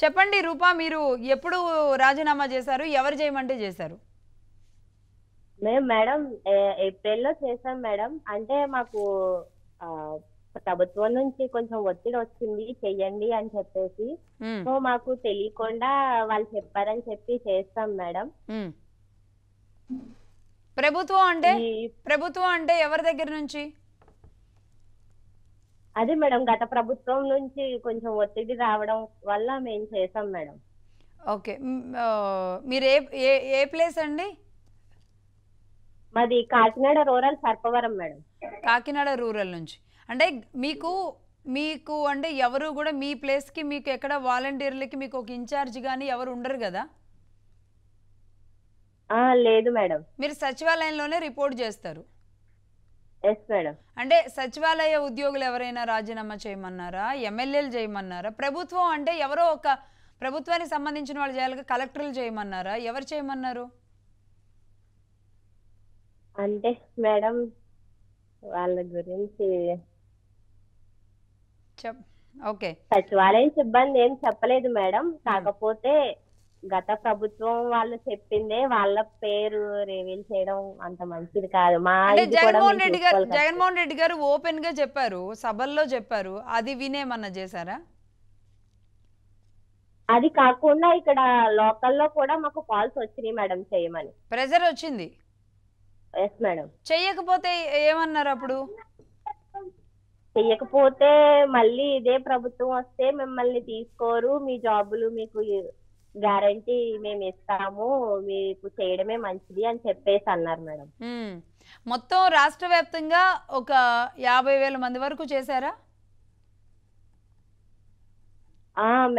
చెప్పండి రూపా, మీరు ఎప్పుడు రాజీనామా చేశారు? ఎవరు చేయమంటే చేశారు? మేము మేడం ఏప్రిల్లో చేసాం మేడం. అంటే మాకు ఆ, ప్రభుత్వం నుంచి కొంచెం ఒత్తిడి వచ్చింది చెయ్యండి అని చెప్పేసి. ఉమ్, సో మాకు తెలియకుండా వాళ్ళు చెప్పారని చెప్పి చేస్తాం మేడం. ఉమ్. ప్రభుత్వం అంటే ఈ ప్రభుత్వం అంటే ఎవరి దగ్గర నుంచి? అదే మేడం, గత ప్రభుత్వం నుంచి కొంచెం ఒత్తిడి రావడం వల్ల మేము చేసాం మేడం. ఓకే. మీరు ఏ ఏ ఏ ప్లేస్ అండి? మాది Kakinada rural Sarpavaram madam. Kakinada rural నుంచి. అంటే మీకు మీకు అంటే ఎవరు కూడా మీ ప్లేస్కి మీకు ఎక్కడ వాలంటీర్లకి మీకు ఒక ఇన్ఛార్జ్ కానీ ఎవరు ఉండరు కదా? లేదు మేడం. మీరు సచివాలయంలోనే రిపోర్ట్ చేస్తారు. Yes madam. అంటే సచివాలయ ఉద్యోగులు ఎవరైనా రాజీనామా చేయమన్నారా? ఎమ్మెల్యేలు చేయమన్నారా? ప్రభుత్వం అంటే ఎవరో ఒక ప్రభుత్వానికి సంబంధించిన వాళ్ళు చేయాలి. కలెక్టర్లు చేయమన్నారా? ఎవరు చేయమన్నారు? అంటే మేడం వాళ్ళ గురించి ఓకే. సచివాలయం సిబ్బంది ఏం చెప్పలేదు మేడం. కాకపోతే గత ప్రభుత్వం వాళ్ళు చెప్పిందే వాళ్ళ పేరు రివీల్ చేయడం అంత మంచిది కాదు. మా అంటే ఇది కూడా మేము చూసుకోవాలి కదా. జగన్మోహన్ రెడ్డి గారు ఓపెన్ గా చెప్పారు, సభల్లో చెప్పారు. అది వినేమన్నా చేశారా? అది కాకుండా ఇక్కడ లోకల్లో కూడా మాకు కాల్స్ వచ్చినాయి మేడం చేయమని. ప్రెజర్ వచ్చింది. Yes madam. చెయ్యకపోతే ఏమన్నారు అప్పుడు? చెయ్యకపోతే మళ్ళీ ఇదే ప్రభుత్వం వస్తే మిమ్మల్ని తీసుకోరు, మీ జాబులు మీకు గ్యారంటీ మేము ఇస్తాము, మీకు చేయడమే మంచిది అని చెప్పేసి అన్నారు మేడం. మొత్తం రాష్ట్ర వ్యాప్తంగా ఒక 50,000 మంది వరకు చేశారా?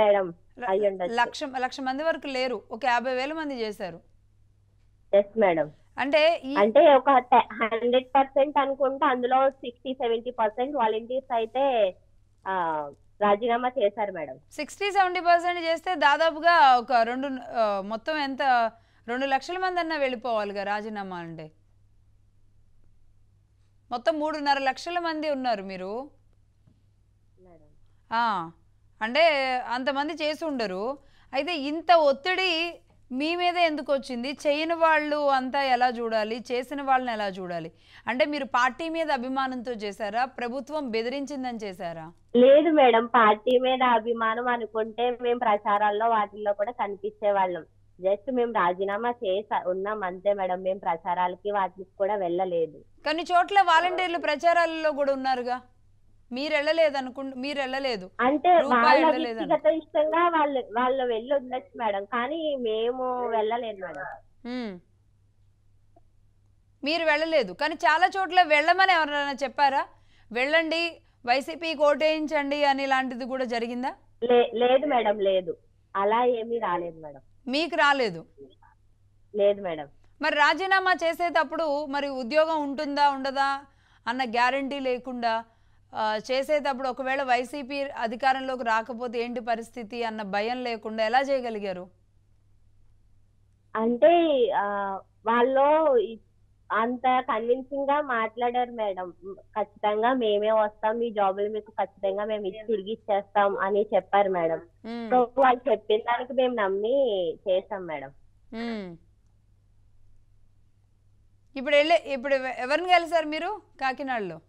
మేడం లక్ష మంది వరకు లేరు, ఒక 50,000 మంది చేశారు. Yes madam. అంటే ఒక 100% అనుకుంటే అందులో 60-70% వాలంటీర్స్ అయితే రాజీనామా చేశారు మేడం. 60-70% చేస్తే దాదాపుగా ఒక మొత్తం ఎంత 2 లక్షల మంది అన్నా వెళ్ళిపోవాలిగా రాజీనామా అంటే. మొత్తం 3.5 లక్షల మంది ఉన్నారు మీరు. అంటే అంతమంది చేసి ఉండరు. అయితే ఇంత ఒత్తిడి మీ మీద ఎందుకు వచ్చింది? చేయని వాళ్ళు అంతా ఎలా చూడాలి, చేసిన వాళ్ళని ఎలా చూడాలి? అంటే మీరు పార్టీ మీద అభిమానంతో చేశారా, ప్రభుత్వం బెదిరించిందని చేశారా? లేదు మేడం, పార్టీ మీద అభిమానం అనుకుంటే మేము ప్రచారాల్లో వాటిల్లో కూడా కనిపించే వాళ్ళం. జస్ట్ మేము రాజీనామా ఉన్నాం అంతే మేడం. మేము ప్రచారాలకి వాటికి కూడా వెళ్ళలేదు. కొన్ని చోట్ల వాలంటీర్లు ప్రచారాలలో కూడా ఉన్నారుగా, మీరు వెళ్ళలేదు అంటే వాళ్ళ వ్యక్తిగత ఇష్టంగా వాళ్ళు వెళ్ళి ఉండొచ్చు మేడం, కానీ మేము వెళ్ళలేదు మేడం. మీరు వెళ్ళలేదు, కానీ చాలా చోట్ల వెళ్ళమని ఎవరైనా చెప్పారా? వెళ్ళండి, వైసీపీకి ఓటేయించండి అని ఇలాంటిది కూడా జరిగిందా? లేదు మేడం, లేదు. అలా ఏమీ రాలేదు మేడం. మీకు రాలేదు? లేదు మేడం. మరి రాజీనామా చేసేటప్పుడు మరి ఉద్యోగం ఉంటుందా ఉండదా అన్న గ్యారంటీ లేకుండా చేసేటప్పుడు ఒకవేళ వైసీపీ అధికారంలోకి రాకపోతే ఏంటి పరిస్థితి అన్న భయం లేకుండా ఎలా చేయగలిగారు? అంటే వాళ్ళు అంత కన్విన్సింగ్ గా మాట్లాడారు మేడం. ఖచ్చితంగా మేమే వస్తాం, మీ జాబులు మీకు ఖచ్చితంగా మేము తిరిగి ఇచ్చేస్తాం అని చెప్పారు మేడం. సో వాళ్ళు చెప్పిన దానికి మేము నమ్మి చేస్తాం మేడం. ఇప్పుడు ఎవరిని కలిసారు మీరు కాకినాడలో?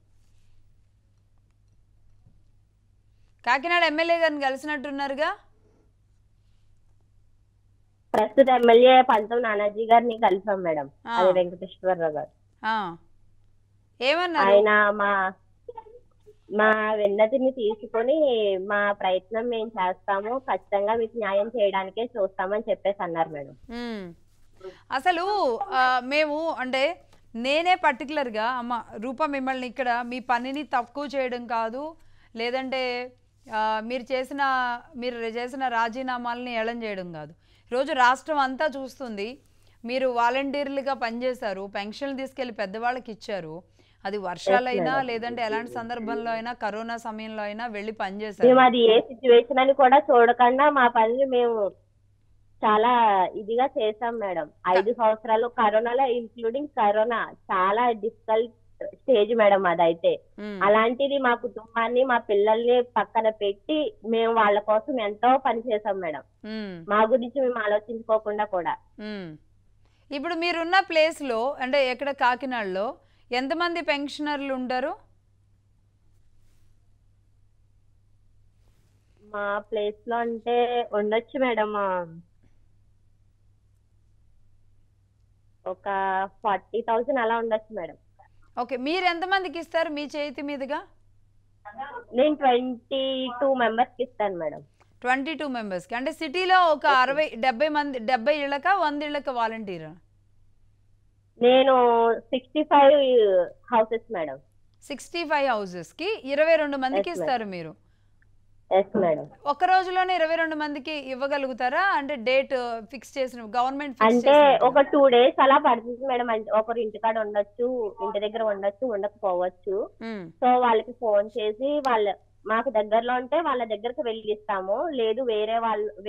కాకినాడ ఎమ్మెల్యే గారిని కలిసినట్టున్నారుగా? ప్రస్తుత ఎమ్మెల్యే పంతం నానాజీ గారిని కలిసాం మేడం. అదే వెంకటేశ్వరరావు గారు. ఏమన్నారు ఆయన? మా విన్నతిని తీసుకొని మా ప్రయత్నం మేము చేస్తాము, ఖచ్చితంగా మీకు న్యాయం చేయడానికే చూస్తామని చెప్పేసి అన్నారు మేడం. అసలు మేము అంటే నేనే పర్టికులర్గా అమ్మ రూపా మిమ్మల్ని ఇక్కడ మీ పనిని తక్కువ చేయడం కాదు, లేదంటే మీరు చేసిన రాజీనామాలని ఏళన చేయడం కాదు. ఈరోజు రాష్ట్రం అంతా చూస్తుంది, మీరు వాలంటీర్లుగా పనిచేశారు, పెన్షన్లు తీసుకెళ్ళి పెద్దవాళ్ళకి ఇచ్చారు. అది వర్షాలైనా లేదంటే ఎలాంటి సందర్భంలో అయినా, కరోనా సమయంలో అయినా వెళ్ళి పనిచేశారు. అది ఏ సిచ్యువేషన్ అని కూడా చూడకుండా మా పనులు మేము చాలా ఇదిగా చేసాం మేడం. 5 సంవత్సరాలు కరోనాలో, ఇంక్లూడింగ్ కరోనా, చాలా డిఫికల్ట్ స్టేజ్ మేడం అదైతే. ఉమ్, అలాంటిది మా కుటుంబాన్ని మా పిల్లల్ని పక్కన పెట్టి మేము వాళ్ళ కోసం ఎంతో పని చేసాం మేడం. ఉమ్, మా గురించి మేము ఆలోచించుకోకుండా కూడా. ఉమ్. ఇప్పుడు మీరున్న ప్లేస్లో అంటే ఎక్కడ కాకినాడలో ఎంతమంది పెన్షనర్లు ఉంటారు? మా ప్లేస్ లో అంటే ఉండొచ్చు మేడం ఒక 40,000 అలా ఉండొచ్చు మేడం. ఓకే, మీరు ఎంతమందికి ఇస్తారు మీ చేతి మీదుగా? నేను 22 మెంబర్స్ కి ఇస్తాను మేడం. 22 మెంబర్స్కి. అంటే సిటీలో ఒక 60-70 మంది, 70 ఇళ్ళక 100 ఇళ్ళక వాలంటీర్? నేను 65 హౌసెస్ మేడం. 65 హౌసెస్కి 22 మందికి ఎస్ మేడం. ఇస్తారు మీరు. Yes madam. ఒక రోజులోనే 22 మందికి ఇవ్వగలుగుతారా? అంటే డేట్ ఫిక్స్ చేసిన గవర్నమెంట్ ఫిక్స్ అంటే చేసినట్టుగా? ఒక 2 days అలా పడుతుంది మేడం. అంటే ఒకరు ఇంటికాడ ఉండొచ్చు, ఇంటి దగ్గర ఉండొచ్చు, ఉండకపోవచ్చు. ఉమ్, సో వాళ్ళకి ఫోన్ చేసి మాకు దగ్గరలో ఉంటే వాళ్ళ దగ్గరకు వెళ్ళి ఇస్తాము. లేదు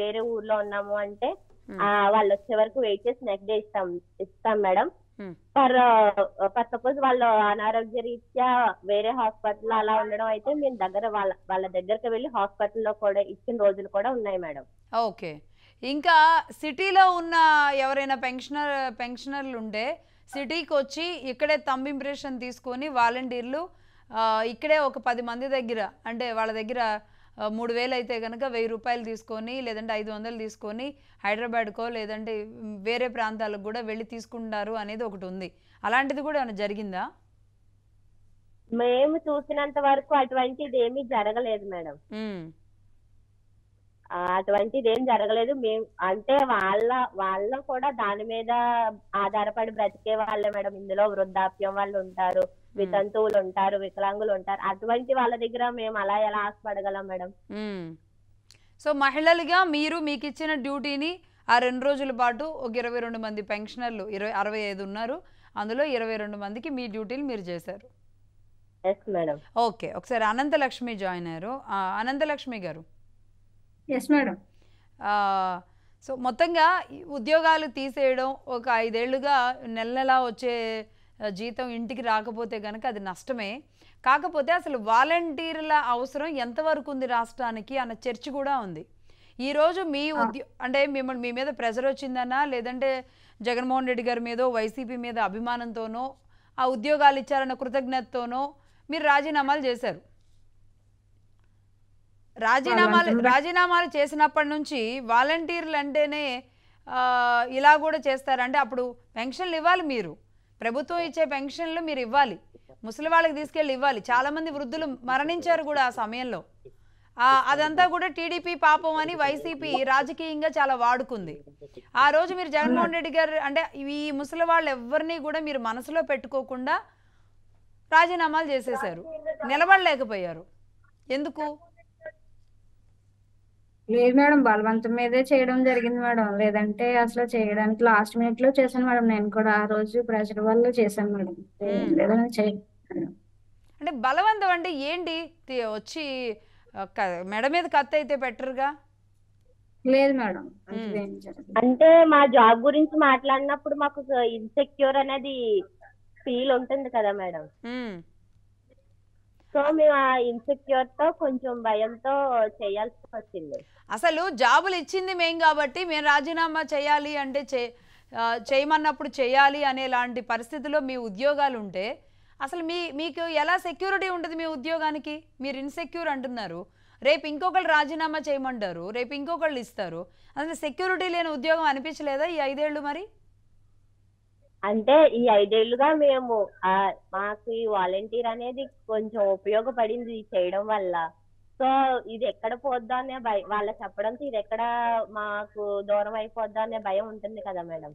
వేరే ఊర్లో ఉన్నాము అంటే ఉమ్, వాళ్ళు వచ్చే వరకు వెయిట్ చేసి నెక్స్ట్ డే ఇస్తాం మేడం. ఉమ్, ఫర్ సపోజ్ వాళ్ళు అనారోగ్య రీత్యా వేరే హాస్పిటల్ అలా ఉండడం అయితే మేము వాళ్ళ దగ్గరకు వెళ్ళి హాస్పిటల్లో కూడా ఇచ్చిన రోజులు కూడా ఉన్నాయి మేడం. ఓకే. ఇంకా సిటీలో ఉన్న ఎవరైనా పెన్షనర్లు ఉంటే సిటీకి వచ్చి ఇక్కడే థంబ్ ఇంప్రెషన్ తీసుకొని వాలంటీర్లు ఇక్కడే ఒక 10 మంది దగ్గర, అంటే వాళ్ళ దగ్గర 3,000 అయితే కనుక 1,000 రూపాయలు తీసుకొని, లేదంటే 500 తీసుకొని హైదరాబాద్కో లేదంటే వేరే ప్రాంతాలకు కూడా వెళ్ళి తీసుకుంటారు అనేది ఒకటి ఉంది. అలాంటిది కూడా ఏమైనా జరిగిందా? మేము చూసినంత వరకు అటువంటిది ఏమీ జరగలేదు మేడం. ఉమ్, అటువంటిది ఏం జరగలేదు. మేము అంటే వాళ్ళ కూడా దాని మీద ఆధారపడి బ్రతికే వాళ్ళే మేడం. ఇందులో వృద్ధాప్యం వాళ్ళు ఉంటారు, వితంతువులు ఉంటారు, వికలాంగులు ఉంటారు. అటువంటి వాళ్ళ దగ్గర మేము అలా ఎలా ఆశపడగలం మేడం? సో మహిళలుగా మీరు మీకు ఇచ్చిన డ్యూటీని ఆ 2 రోజుల పాటు ఒక 22 మంది పెన్షనర్లు 65 ఉన్నారు, అందులో 22 మందికి మీ డ్యూటీలు మీరు చేశారు. Yes madam. ఓకే, ఒకసారి అనంతలక్ష్మి జాయిన్ అయ్యారు. అనంతలక్ష్మి గారు. Yes madam. సో మొత్తంగా ఉద్యోగాలు తీసేయడం, ఒక 5 ఏళ్లుగా నెల నెలా వచ్చే జీతం ఇంటికి రాకపోతే కనుక అది నష్టమే. కాకపోతే అసలు వాలంటీర్ల అవసరం ఎంతవరకు ఉంది రాష్ట్రానికి అన్న చర్చ కూడా ఉంది. ఈరోజు మీ అంటే మీ మీద ప్రెజర్ వచ్చిందన్నా, లేదంటే జగన్మోహన్ రెడ్డి గారి మీదో వైసీపీ మీద అభిమానంతోనో, ఆ ఉద్యోగాలు ఇచ్చారన్న కృతజ్ఞతతోనో మీరు రాజీనామాలు చేశారు. రాజీనామాలు చేసినప్పటి నుంచి వాలంటీర్లు అంటేనే ఇలా కూడా చేస్తారంటే అప్పుడు పెన్షన్లు ఇవ్వాలి, మీరు ప్రభుత్వం ఇచ్చే పెన్షన్లు మీరు ఇవ్వాలి, ముసలి వాళ్ళకి తీసుకెళ్ళి ఇవ్వాలి. చాలామంది వృద్ధులు మరణించారు కూడా ఆ సమయంలో. అదంతా కూడా టీడీపీ పాపం అని వైసీపీ రాజకీయంగా చాలా వాడుకుంది. ఆ రోజు మీరు జగన్మోహన్ రెడ్డి గారు అంటే ఈ ముసలి వాళ్ళు ఎవరిని కూడా మీరు మనసులో పెట్టుకోకుండా రాజీనామాలు చేసేశారు, నిలబడలేకపోయారు. ఎందుకు? లేదు మేడం, బలవంతం మీదే చేయడం జరిగింది మేడం. లేదంటే అసలు చేయడానికి లాస్ట్ మినిట్ లో చేశాను మేడం. నేను కూడా ఆ రోజు ప్రెషర్ వల్ల చేశాను మేడం. లేదని చేయను. అంటే బలవంతం అంటే ఏంటి? వచ్చి మెడ మీద కత్తి అయితే పెట్టరుగా? లేదు మేడం. అంటే మా జాబ్ గురించి మాట్లాడినప్పుడు మాకు ఇన్సెక్యూర్ అనేది ఫీల్ ఉంటుంది కదా మేడం. సో మేము ఆ ఇన్సెక్యూర్ తో కొంచెం భయంతో చేయాల్సి వచ్చింది. అసలు జాబులు ఇచ్చింది మేము కాబట్టి మేము రాజీనామా చేయాలి అంటే చేయమన్నప్పుడు చేయాలి అనేలాంటి పరిస్థితిలో మీ ఉద్యోగాలు ఉంటే అసలు మీకు ఎలా సెక్యూరిటీ ఉంటుంది మీ ఉద్యోగానికి? మీరు ఇన్సెక్యూర్ అంటున్నారు, రేపు ఇంకొకళ్ళు రాజీనామా చేయమంటారు, రేపు ఇంకొకళ్ళు ఇస్తారు. అసలు సెక్యూరిటీ లేని ఉద్యోగం అనిపించలేదా ఈ 5 ఏళ్ళు? మరి అంటే ఈ 5 ఏళ్లుగా మేము మాకు ఈ వాలంటీర్ అనేది కొంచెం ఉపయోగపడింది చేయడం వల్ల. సో ఇది ఎక్కడ పోద్దా అనే వాళ్ళ చెప్పడంతో ఇది ఎక్కడ మాకు దూరం అయిపోద్దా అనే భయం ఉంటుంది కదా మేడం.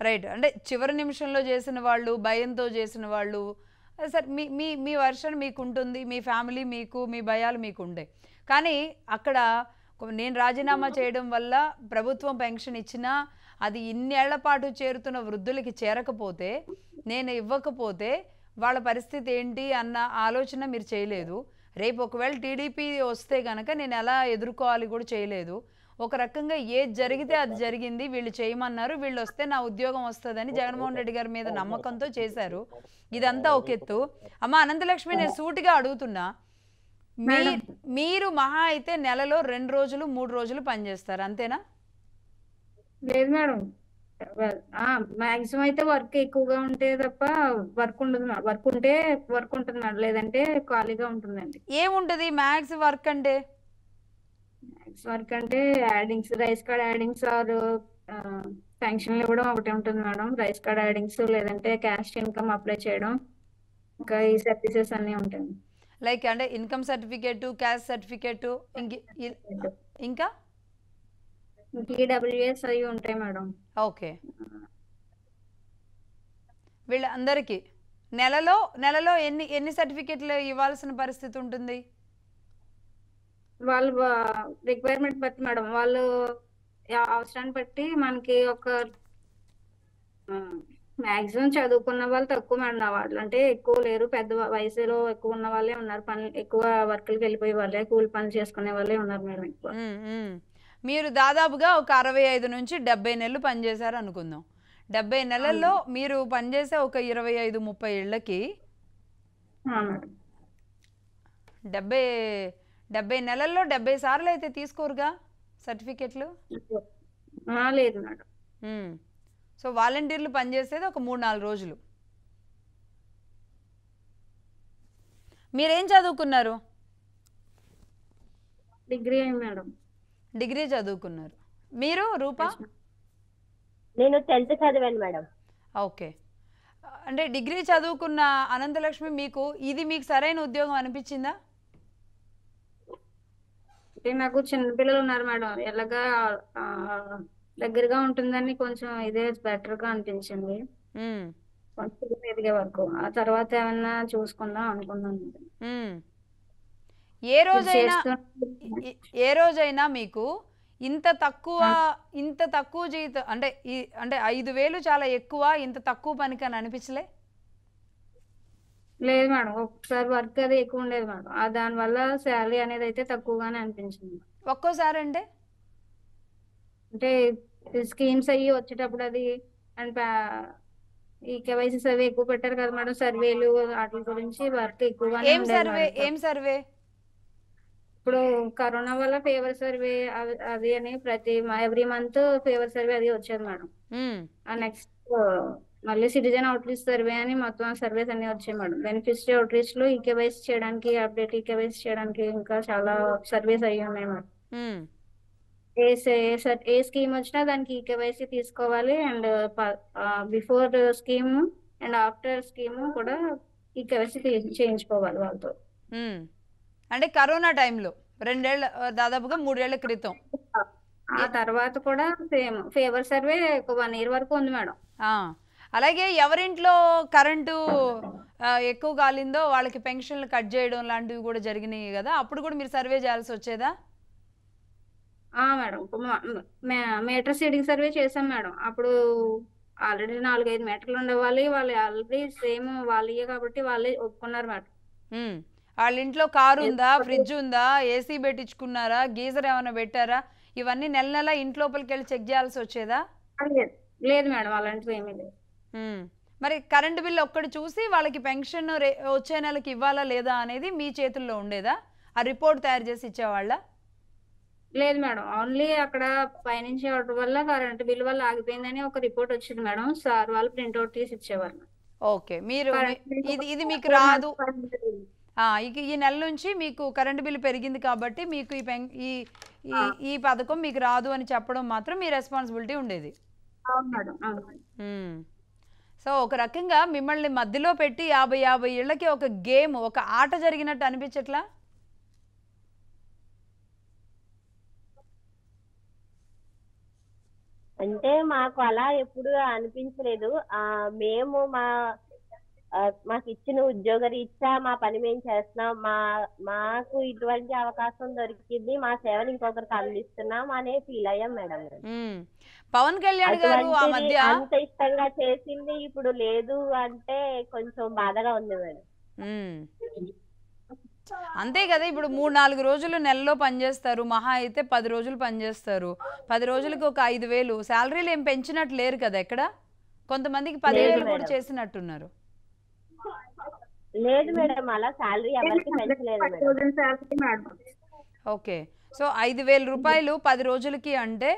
రైట్. అంటే చివరి నిమిషంలో చేసిన వాళ్ళు, భయంతో చేసిన వాళ్ళు, సరే మీ వర్షన్ మీకు ఉంటుంది, మీ ఫ్యామిలీ మీకు, మీ భయాలు మీకు ఉంటాయి. కానీ అక్కడ నేను రాజీనామా చేయడం వల్ల ప్రభుత్వం పెన్షన్ ఇచ్చినా అది ఇన్నేళ్ల పాటు చేరుతున్న వృద్ధులకి చేరకపోతే, నేను ఇవ్వకపోతే వాళ్ళ పరిస్థితి ఏంటి అన్న ఆలోచన మీరు చేయలేదు. రేపు ఒకవేళ టీడీపీ వస్తే కనుక నేను ఎలా ఎదుర్కోవాలి కూడా చేయలేదు. ఒక రకంగా ఏది జరిగితే అది జరిగింది, వీళ్ళు చేయమన్నారు, వీళ్ళు వస్తే నా ఉద్యోగం వస్తుందని జగన్మోహన్ రెడ్డి గారి మీద నమ్మకంతో చేశారు. ఇదంతా ఒక ఎత్తు. అమ్మ అనంతలక్ష్మి, నేను సూటిగా అడుగుతున్నా, మీరు మహా అయితే నెలలో 2 రోజులు 3 రోజులు పనిచేస్తారు, అంతేనా? లేదు మేడం, మాక్సిమం అయితే వర్క్ ఎక్కువగా ఉంటే తప్ప వర్క్ ఉండదు మేడం. వర్క్ ఉంటే వర్క్ ఉంటుంది మేడం, లేదంటే ఖాళీగా ఉంటుందండి. ఏముంటది మ్యాథ్స్ వర్క్ అంటే? మ్యాథ్స్ వర్క్ అంటే addings, rice card addings or పెన్షన్లు ఇవ్వడం ఒకటి ఉంటుంది మేడం. రైస్ కార్డ్ యాడింగ్స్, లేదంటే క్యాస్ట్ ఇన్కమ్ అప్లై చేయడం, ఇంకా ఈ సర్వీసెస్ అన్నీ ఉంటాయి. లైక్ అంటే ఇన్కమ్ సర్టిఫికేటు, క్యాస్ట్ సర్టిఫికేటు, ఇంకా ఈడబ్ల్యూఎస్ అవి ఉంటాయి మేడం. ఓకే. వీళ్ళందరికీ నెలలో ఎన్ని సర్టిఫికేట్లు ఇవ్వాల్సిన పరిస్థితి ఉంటుంది? వాళ్ళు రిక్వైర్మెంట్ బట్టి మేడం, వాళ్ళు అవసరాన్ని బట్టి మనకి ఒక మాక్సిమం చదువుకున్న వాళ్ళు తక్కువ మేడం నా వాళ్ళు, అంటే ఎక్కువ లేరు. పెద్ద వయసులో ఎక్కువ ఉన్న వాళ్ళే ఉన్నారు, పని ఎక్కువ వర్క్లకి వెళ్ళిపోయే వాళ్ళే, కూలి పనులు చేసుకునే వాళ్ళే ఉన్నారు మేడం ఎక్కువ. మీరు దాదాపుగా ఒక 65 నుంచి 70 నెలలు పనిచేశారు అనుకుందాం. 70 నెలల్లో మీరు పనిచేసే ఒక 25-30 ఏళ్ళకి 70 నెలల్లో 70 సార్లు అయితే తీసుకోరుగా సర్టిఫికెట్లు? లేదు మేడం. సో వాలంటీర్లు పనిచేసేది ఒక 3-4 రోజులు. మీరేం చదువుకున్నారు? Degree madam. డిగ్రీ చదువుకున్నారు. మీరు రూపా? నేను 10th చదివాను మేడం. ఓకే. అంటే డిగ్రీ చదువుకున్న అనంతలక్ష్మి, మీకు సరైన ఉద్యోగం అనిపించిందా? అంటే నాకు చిన్నపిల్లలు ఉన్నారు మేడం, ఎలాగా దగ్గరగా ఉంటుందని కొంచెం ఇదే బెటర్ గా అనిపించింది. కొంచెం ఎదిగే వరకు, ఆ తర్వాత ఏమన్నా చూసుకుందాం అనుకున్నాను. ఏ రోజైనా మీకు ఇంత తక్కువ జీతం అంటే 5,000 చాలా ఎక్కువ, ఇంత తక్కువ పనికి అని అనిపించలే? లేదు మేడం, ఒక్కసారి వర్క్ అది ఎక్కువ ఉండేది మేడం, దానివల్ల శాలరీ అనేది అయితే తక్కువగానే అనిపించింది. ఒక్కోసారి అంటే స్కీమ్స్ అయ్యి వచ్చేటప్పుడు అది అండ్ ఈ కేవైసీస్ అవి ఎక్కువ పెట్టారు కదా మేడం, సర్వేలు వాటి గురించి వర్క్ ఎక్కువగానే ఉండేది. ఏం సర్వే? ఇప్పుడు కరోనా వల్ల ఫేవర్ సర్వే అది అని ప్రతి ఎవ్రీ మంత్ ఫేవర్ సర్వే అది వచ్చేది మేడం. నెక్స్ట్ మళ్ళీ సిటిజన్ అవుట్రీచ్ సర్వే అని మొత్తం సర్వేస్ అన్ని వచ్చాయి మేడం. బెనిఫిషరీ అవుట్రీచ్ లో ఈకేవైసీ చేయడానికి, అప్డేట్ ఈకేవైసీ చేయడానికి ఇంకా చాలా సర్వేస్ అయ్యి ఉన్నాయి మేడం. ఏ స్కీమ్ వచ్చినా దానికి ఈకేవైసీ తీసుకోవాలి, and before scheme and after scheme కూడా ఈకేవైసీ చేయించుకోవాలి వాళ్ళతో. అంటే కరోనా టైంలో దాదాపుగా 3 ఏళ్ల క్రితం. ఆ తర్వాత కూడా సేమ్ ఫేవర్ సర్వే ఒక 1 year వరకు ఉంది మేడం. అలాగే ఎవరింట్లో కరెంటు ఎక్కువ కాలిందో వాళ్ళకి పెన్షన్లు కట్ చేయడం లాంటివి కూడా జరిగినాయి కదా, అప్పుడు కూడా మీరు సర్వే చేయాల్సి వచ్చేదా? మేడం, మీటర్ సీడింగ్ సర్వే చేసాం మేడం. అప్పుడు ఆల్రెడీ 4-5 మీటర్లు ఉండేవాళ్ళు, వాళ్ళు ఆల్రెడీ సేమ్ వాళ్ళే కాబట్టి వాళ్ళే ఒప్పుకున్నారు మేడం. వాళ్ళ ఇంట్లో కారు ఉందా, ఫ్రిడ్జ్ ఉందా, ఏసీ పెట్టించుకున్నారా, గీజర్ ఏమైనా పెట్టారా, ఇవన్నీ నెల ఇంట్లోపలికి వెళ్ళి చెక్ చేయాల్సి వచ్చేదా? లేదు మేడం, అలాంటివి ఏమీ లేదు. మరి కరెంటు బిల్లు ఒక్కటి చూసి వాళ్ళకి పెన్షన్ వచ్చే నెలకి ఇవ్వాలా లేదా అనేది మీ చేతుల్లో ఉండేదా? ఆ రిపోర్ట్ తయారు చేసి ఇచ్చేవాళ్ళ? లేదు మేడం, ఓన్లీ అక్కడ పైనుంచి ఆర్డర్ వల్ల కరెంటు బిల్ వల్ల ఆగిపోయిందని ఒక రిపోర్ట్ వచ్చింది మేడం, సార్ వాళ్ళు ప్రింట్అవుట్ తీసి ఇచ్చేవారు. ఓకే. మీరు ఇది మీకు రాదు, ఈ నెల నుంచి మీకు కరెంటు బిల్లు పెరిగింది కాబట్టి మీకు ఈ పథకం మీకు రాదు అని చెప్పడం మాత్రం మీ రెస్పాన్సిబిలిటీ ఉండేది. సో ఒక రకంగా మిమ్మల్ని మధ్యలో పెట్టి 50 ఏళ్ళకి ఒక గేమ్, ఒక ఆట జరిగినట్టు అనిపించట్లా? అంటే మాకు అలా ఎప్పుడు అనిపించలేదు. మేము మాకు ఇచ్చిన ఉద్యోగ రీత్యా మా పని మేము చేస్తున్నాం, మాకు ఇటువంటి అవకాశం దొరికింది, మా సేవలు ఇంకొకరికి అందిస్తున్నాం అనే ఫీల్ అయ్యాం మేడం. పవన్ కళ్యాణ్ గారు ఆ మధ్య అంత ఇష్టంగా చేసింది ఇప్పుడు లేదు అంటే కొంచెం బాధగా ఉంది మేడం. అంతే కదా, ఇప్పుడు 3-4 రోజులు నెలలో పనిచేస్తారు, మహా అయితే 10 రోజులు పనిచేస్తారు. 10 రోజులకి ఒక 5,000 శాలరీలు ఏం పెంచినట్టు లేరు కదా ఎక్కడ. కొంతమందికి 10,000 కూడా చేసినట్టున్నారు. లేదు మేడం, అలా శాలరీ ఎవరికి పెంచలేదు మేడం. ఓకే, సో 5,000 రూపాయలు 10 రోజులకి అంటే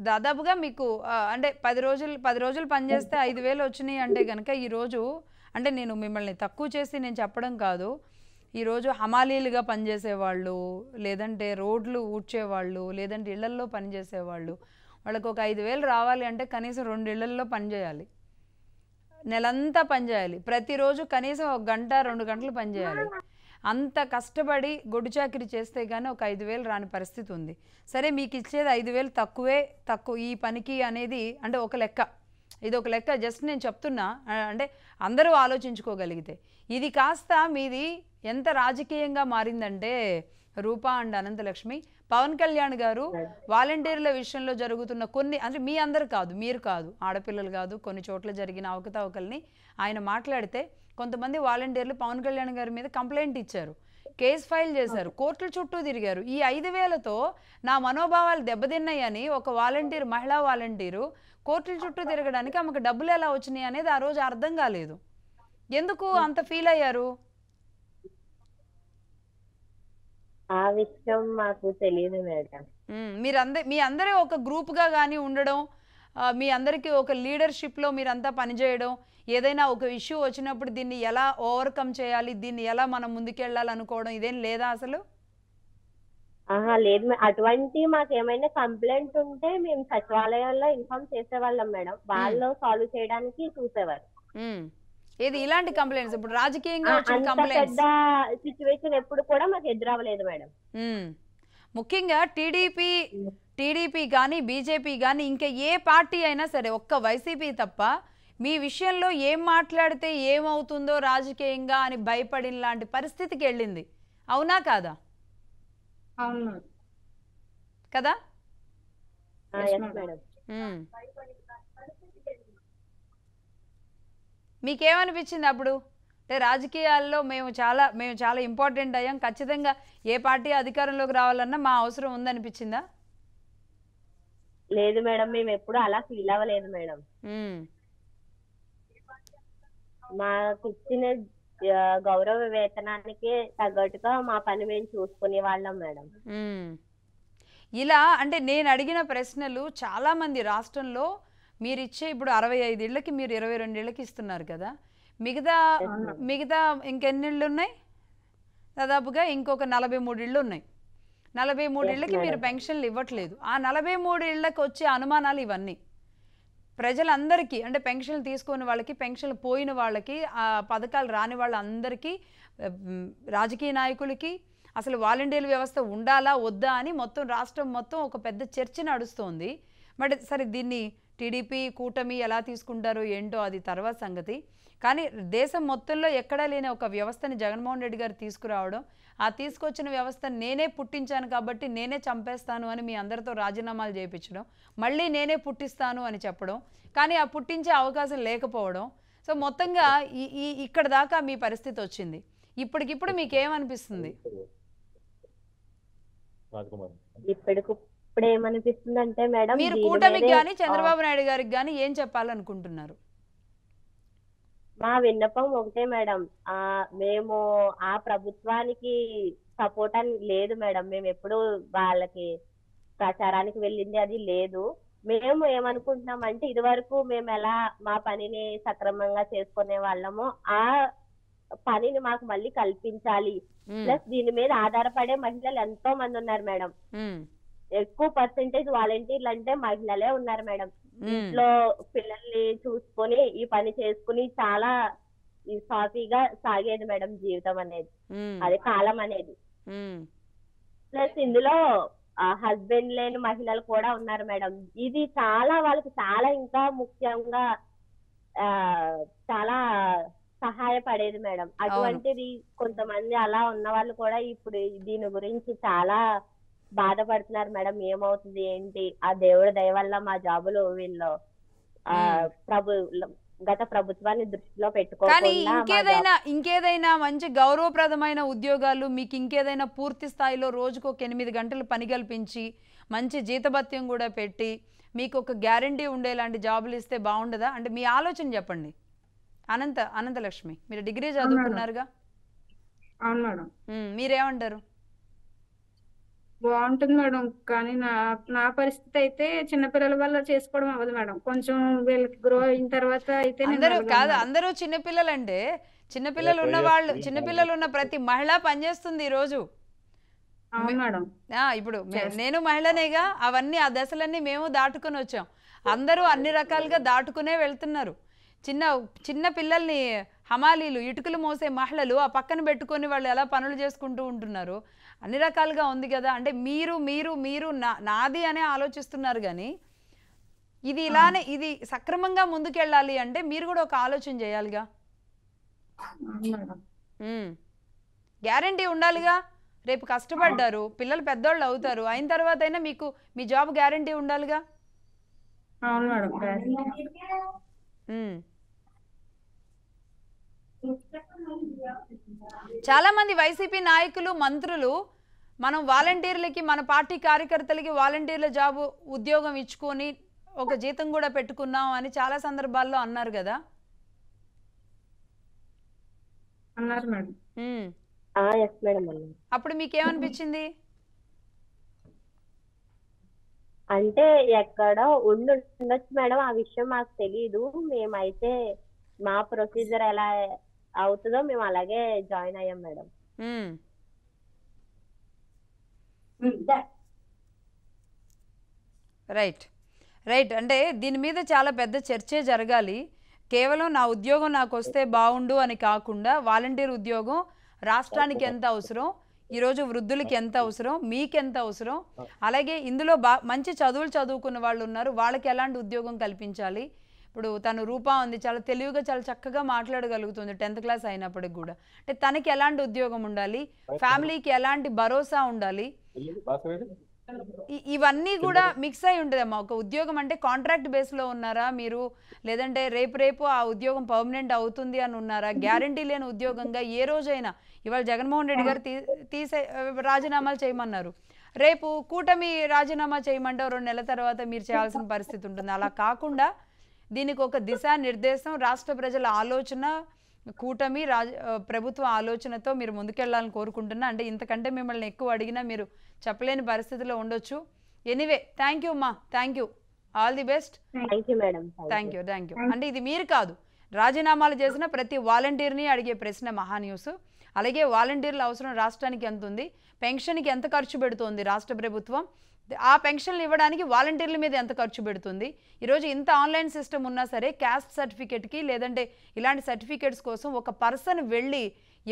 దాదాపుగా మీకు అంటే 10 రోజులు పనిచేస్తే 5,000 వచ్చినాయి అంటే కనుక ఈరోజు, అంటే నేను మిమ్మల్ని తక్కువ చేసి నేను చెప్పడం కాదు, ఈరోజు హమాలీలుగా పనిచేసేవాళ్ళు, లేదంటే రోడ్లు ఊడ్చేవాళ్ళు, లేదంటే ఇళ్లల్లో పనిచేసేవాళ్ళు, వాళ్ళకు ఒక 5,000 రావాలి అంటే కనీసం 2 ఇళ్లల్లో పనిచేయాలి, నెలంతా పనిచేయాలి, ప్రతిరోజు కనీసం 1 గంట 2 గంటలు పనిచేయాలి. అంత కష్టపడి గొడ్డు చాకిరి చేస్తే కానీ ఒక 5,000 రాని పరిస్థితి ఉంది. సరే, మీకు ఇచ్చేది 5,000 తక్కువ ఈ పనికి అనేది అంటే ఒక లెక్క, ఇది ఒక లెక్క, జస్ట్ నేను చెప్తున్నా, అంటే అందరూ ఆలోచించుకోగలిగితే. ఇది కాస్త మీది ఎంత రాజకీయంగా మారిందంటే రూపా అండ్ అనంతలక్ష్మి, పవన్ కళ్యాణ్ గారు వాలంటీర్ల విషయంలో జరుగుతున్న కొన్ని, అంటే మీ అందరు కాదు, మీరు కాదు, ఆడపిల్లలు కాదు, కొన్ని చోట్ల జరిగిన అవకతవకల్ని ఆయన మాట్లాడితే కొంతమంది వాలంటీర్లు పవన్ కళ్యాణ్ గారి మీద కంప్లైంట్ ఇచ్చారు, కేసు ఫైల్ చేశారు, కోర్టుల చుట్టూ తిరిగారు. ఈ 5,000తో నా మనోభావాలు దెబ్బతిన్నాయని ఒక వాలంటీర్, మహిళా వాలంటీరు కోర్టుల చుట్టూ తిరగడానికి ఆమెకు డబ్బులు ఎలా వచ్చినాయి అనేది ఆ రోజు అర్థం కాలేదు. ఎందుకు అంత ఫీల్ అయ్యారు? ఆ విషయం మాకు తెలియదు మేడం. మీ అందరూ ఒక గ్రూప్గా కానీ ఉండడం, మీ అందరికీ ఒక లీడర్షిప్లో మీరంతా పనిచేయడం, ఏదైనా ఒక ఇష్యూ వచ్చినప్పుడు దీన్ని ఎలా ఓవర్కమ్ చేయాలి, దీన్ని ఎలా మనం ముందుకెళ్ళాలనుకోవడం, ఇదేం లేదా అసలు? లేదు, అటువంటి మాకు ఏమైనా కంప్లైంట్ ఉంటే మేము సచివాలయంలో ఇన్ఫార్మ్ చేసేవాళ్ళం మేడం, వాళ్ళు సాల్వ్ చేయడానికి చూసేవారు. ఏది ఇలాంటి కంప్లైంట్స్, ఇప్పుడు రాజకీయంగా వచ్చిన అంత కంప్లైంట్స్ పెద్ద సిచ్యువేషన్ ఎప్పుడు కూడా మాకు ఎదురవ్వలేదు మేడం. ముఖ్యంగా టీడీపీ కానీ బీజేపీ కానీ ఇంకా ఏ పార్టీ అయినా సరే, ఒక్క వైసీపీ తప్ప మీ విషయంలో ఏం మాట్లాడితే ఏమవుతుందో రాజకీయంగా అని భయపడిన లాంటి పరిస్థితికి వెళ్ళింది, అవునా కాదా? అవును కదా. మేడం, మీకేమనిపించింది అప్పుడు? అంటే రాజకీయాల్లో మేము చాలా ఇంపార్టెంట్ అయ్యాం, ఖచ్చితంగా ఏ పార్టీ అధికారంలోకి రావాలన్నా మా అవసరం ఉందనిపించిందా? లేదు మేడం, మేము ఎప్పుడు అలా ఫీల్ అవ్వలేదు మేడం. మాకు ఇచ్చిన గౌరవ వేతనానికి తగ్గట్టుగా మా పని మేము చూసుకునే వాళ్ళం మేడం. ఇలా అంటే నేను అడిగిన ప్రశ్నలు చాలా మంది రాష్ట్రంలో మీరు ఇచ్చే, ఇప్పుడు 65 ఇళ్ళకి మీరు 22 ఇళ్ళకి ఇస్తున్నారు కదా, మిగతా ఇంకెన్ని ఇళ్ళు ఉన్నాయి? దాదాపుగా ఇంకొక 43 ఇళ్ళు ఉన్నాయి. 43 ఇళ్ళకి మీరు పెన్షన్లు ఇవ్వట్లేదు. ఆ 43 ఇళ్ళకి వచ్చే అనుమానాలు ఇవన్నీ ప్రజలందరికీ, అంటే పెన్షన్లు తీసుకునే వాళ్ళకి, పెన్షన్లు పోయిన వాళ్ళకి, ఆ పథకాలు రాని వాళ్ళందరికీ, రాజకీయ నాయకులకి అసలు వాలంటీర్ వ్యవస్థ ఉండాలా వద్దా అని మొత్తం రాష్ట్రం మొత్తం ఒక పెద్ద చర్చ నడుస్తోంది. మరి సరే, దీన్ని టీడీపీ కూటమి ఎలా తీసుకుంటారో ఏంటో అది తర్వాత సంగతి. కానీ దేశం మొత్తంలో ఎక్కడా లేని ఒక వ్యవస్థని జగన్మోహన్ రెడ్డి గారు తీసుకురావడం, ఆ తీసుకొచ్చిన వ్యవస్థ నేనే పుట్టించాను కాబట్టి నేనే చంపేస్తాను అని మీ అందరితో రాజీనామాలు చేయించడం, మళ్ళీ నేనే పుట్టిస్తాను అని చెప్పడం, కానీ ఆ పుట్టించే అవకాశం లేకపోవడం, సో మొత్తంగా ఇక్కడ దాకా మీ పరిస్థితి వచ్చింది. ఇప్పటికిప్పుడు మీకేమనిపిస్తుంది? ఇప్పుడు ఏమనిపిస్తుంది అంటే మేడం, మీరు కూటమికి కానీ చంద్రబాబు నాయుడు గారికి కానీ ఏం చెప్పాలనుకుంటున్నారు? మా విన్నపం ఒకటే మేడం, మేము ఆ ప్రభుత్వానికి సపోర్ట్ అని లేదు మేడం, మేము ఎప్పుడు వాళ్ళకి ప్రచారానికి వెళ్ళింది అది లేదు. మేము ఏమనుకుంటున్నాం అంటే, ఇది వరకు మేము ఎలా మా పనిని సక్రమంగా చేసుకునే వాళ్ళమో ఆ పనిని మాకు మళ్ళీ కల్పించాలి. ప్లస్ దీని మీద ఆధారపడే మహిళలు ఎంతో మంది ఉన్నారు మేడం. ఎక్కువ పర్సెంటేజ్ వాలంటీర్లు అంటే మహిళలే ఉన్నారు మేడం. ఇంట్లో పిల్లల్ని చూసుకొని ఈ పని చేసుకుని చాలా సాఫీగా సాగేది మేడం జీవితం అనేది, అదే కాలం అనేది. ప్లస్ ఇందులో హస్బెండ్ లేని మహిళలు కూడా ఉన్నారు మేడం. ఇది చాలా వాళ్ళకి చాలా ఇంకా ముఖ్యంగా చాలా సహాయపడేది మేడం. అటువంటిది కొంతమంది అలా ఉన్న వాళ్ళు కూడా ఇప్పుడు దీని గురించి చాలా బాధపడుతున్నారు మేడం. ఏమవుతుంది ఏంటి, ఆ దేవుడి దయ వల్ల మా జాబులు వీళ్ళు గత ప్రభుత్వాన్ని దృష్టిలో కానీ పెట్టుకోకుండా మా జాబ్ ఇంకేదైనా మంచి గౌరవప్రదమైన ఉద్యోగాలు మీకు ఇంకేదైనా పూర్తి స్థాయిలో రోజుకు ఒక 8 గంటలు పని కల్పించి మంచి జీతభత్యం కూడా పెట్టి మీకు ఒక గ్యారంటీ ఉండేలాంటి జాబులు ఇస్తే బాగుండదా? అంటే మీ ఆలోచన చెప్పండి. అనంతలక్ష్మి, మీరు డిగ్రీ చదువుకున్నారుగా, అవును మేడం. మీరేమంటారు? బాగుంటుంది మేడం, కానీ నా పరిస్థితి అయితే చిన్నపిల్లల వల్ల చేసుకోవడం అవ్వదు మేడం. కొంచెం వీళ్ళకి గ్రో అయిన తర్వాత అయితే నేను అందరూ వెళ్ళగలను కాదు, మేడం. అందరూ చిన్నపిల్లలంటే చిన్నపిల్లలు ఉన్న ప్రతి మహిళ పనిచేస్తుంది ఈరోజు. అవును మేడం. ఇప్పుడు నేను మహిళనేగా, అవన్నీ ఆ దశలన్నీ మేము దాటుకొని వచ్చాం. అందరూ అన్ని రకాలుగా దాటుకునే వెళ్తున్నారు. చిన్న చిన్న పిల్లల్ని హమాలీలు, ఇటుకలు మోసే మహిళలు ఆ పక్కన పెట్టుకొని వాళ్ళు ఎలా పనులు చేసుకుంటూ ఉంటున్నారు. అన్ని రకాలుగా ఉంది కదా. అంటే మీరు మీరు మీరు నాది అనే ఆలోచిస్తున్నారు, కానీ ఇది ఇలానే ఇది సక్రమంగా ముందుకెళ్ళాలి అంటే మీరు కూడా ఒక ఆలోచన చేయాలిగా. అవును మేడం. గ్యారంటీ ఉండాలిగా. రేపు కష్టపడ్డారు, పిల్లలు పెద్దోళ్ళు అవుతారు, అయిన తర్వాత అయినా మీకు మీ జాబ్ గ్యారంటీ ఉండాలిగా. అవును మేడం. చాలా మంది వైసీపీ నాయకులు, మంత్రులు మనం వాలంటీర్లకి, మన పార్టీ కార్యకర్తలకి వాలంటీర్ల జాబు ఉద్యోగం ఇచ్చుకొని ఒక జీతం కూడా పెట్టుకున్నాం అని చాలా సందర్భాల్లో అన్నారు కదా. అన్నారు మేడం. ఎస్ మేడం అన్నారు. అప్పుడు మీకేమనిపించింది? అంటే ఎక్కడో ఉండొచ్చు మేడం, ఆ విషయం మాకు తెలియదు. మేమైతే మా ప్రొసీజర్ ఎలా అవుతుందో మేము అలాగే జాయిన్ అయ్యాం మేడం. Right right. అంటే దీని మీద చాలా పెద్ద చర్చే జరగాలి. కేవలం నా ఉద్యోగం నాకు వస్తే బాగుండు అని కాకుండా వాలంటీర్ ఉద్యోగం రాష్ట్రానికి ఎంత అవసరం, ఈరోజు వృద్ధులకి ఎంత అవసరం, మీకు ఎంత అవసరం, అలాగే ఇందులో మంచి చదువులు చదువుకున్న వాళ్ళు ఉన్నారు, వాళ్ళకి ఎలాంటి ఉద్యోగం కల్పించాలి. ఇప్పుడు తను రూపా ఉంది, చాలా తెలివిగా చాలా చక్కగా మాట్లాడగలుగుతుంది 10th క్లాస్ అయినప్పటికి కూడా. అంటే తనకి ఎలాంటి ఉద్యోగం ఉండాలి, ఫ్యామిలీకి ఎలాంటి భరోసా ఉండాలి, ఇవన్నీ కూడా మిక్స్ అయి ఉంటుందమ్మా. ఒక ఉద్యోగం అంటే కాంట్రాక్ట్ బేస్లో ఉన్నారా మీరు, లేదంటే రేపు ఆ ఉద్యోగం పర్మనెంట్ అవుతుంది అని ఉన్నారా, గ్యారంటీ లేని ఉద్యోగంగా ఏ రోజైనా. ఇవాళ జగన్మోహన్ రెడ్డి గారు రాజీనామాలు చేయమన్నారు, రేపు కూటమి రాజీనామా చేయమంటే 2 నెలల తర్వాత మీరు చేయాల్సిన పరిస్థితి ఉంటుంది. అలా కాకుండా దీనికి ఒక దిశానిర్దేశం, రాష్ట్ర ప్రజల ఆలోచన, కూటమి ప్రభుత్వ ఆలోచనతో మీరు ముందుకెళ్లాలని కోరుకుంటున్నా. అంటే ఇంతకంటే మిమ్మల్ని ఎక్కువ అడిగినా మీరు చెప్పలేని పరిస్థితిలో ఉండొచ్చు. ఎనీవే, థ్యాంక్ యూ అమ్మా, thank you, all the best. Thank you. అంటే ఇది మీరు కాదు, రాజీనామాలు చేసిన ప్రతి వాలంటీర్ని అడిగే ప్రశ్న మహాన్యూస్. అలాగే వాలంటీర్ల అవసరం రాష్ట్రానికి ఎంత ఉంది, పెన్షన్కి ఎంత ఖర్చు పెడుతోంది రాష్ట్ర ప్రభుత్వం, ఆ పెన్షన్లు ఇవ్వడానికి వాలంటీర్ల మీద ఎంత ఖర్చు పెడుతుంది. ఈరోజు ఇంత ఆన్లైన్ సిస్టమ్ ఉన్నా సరే క్యాస్ట్ సర్టిఫికేట్కి లేదంటే ఇలాంటి సర్టిఫికేట్స్ కోసం ఒక పర్సన్ వెళ్ళి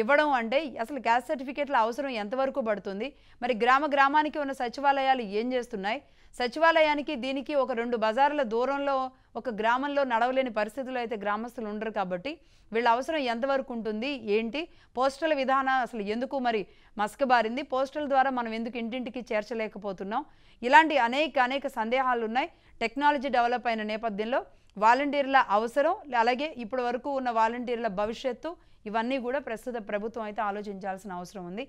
ఇవ్వడం అంటే అసలు క్యాస్ట్ సర్టిఫికేట్ల అవసరం ఎంతవరకు పడుతుంది. మరి గ్రామానికి ఉన్న సచివాలయాలు ఏం చేస్తున్నాయి, సచివాలయానికి దీనికి ఒక 2 బజార్ల దూరంలో ఒక గ్రామంలో నడవలేని పరిస్థితుల్లో అయితే గ్రామస్తులు ఉండరు. కాబట్టి వీళ్ళ అవసరం ఎంతవరకు ఉంటుంది ఏంటి, పోస్టల్ విధానం అసలు ఎందుకు మరి మసకబారింది, పోస్టల్ ద్వారా మనం ఎందుకు ఇంటింటికి చేర్చలేకపోతున్నాం, ఇలాంటి అనేక సందేహాలు ఉన్నాయి. టెక్నాలజీ డెవలప్ అయిన నేపథ్యంలో వాలంటీర్ల అవసరం, అలాగే ఇప్పటి వరకు ఉన్న వాలంటీర్ల భవిష్యత్తు, ఇవన్నీ కూడా ప్రస్తుత ప్రభుత్వం అయితే ఆలోచించాల్సిన అవసరం ఉంది.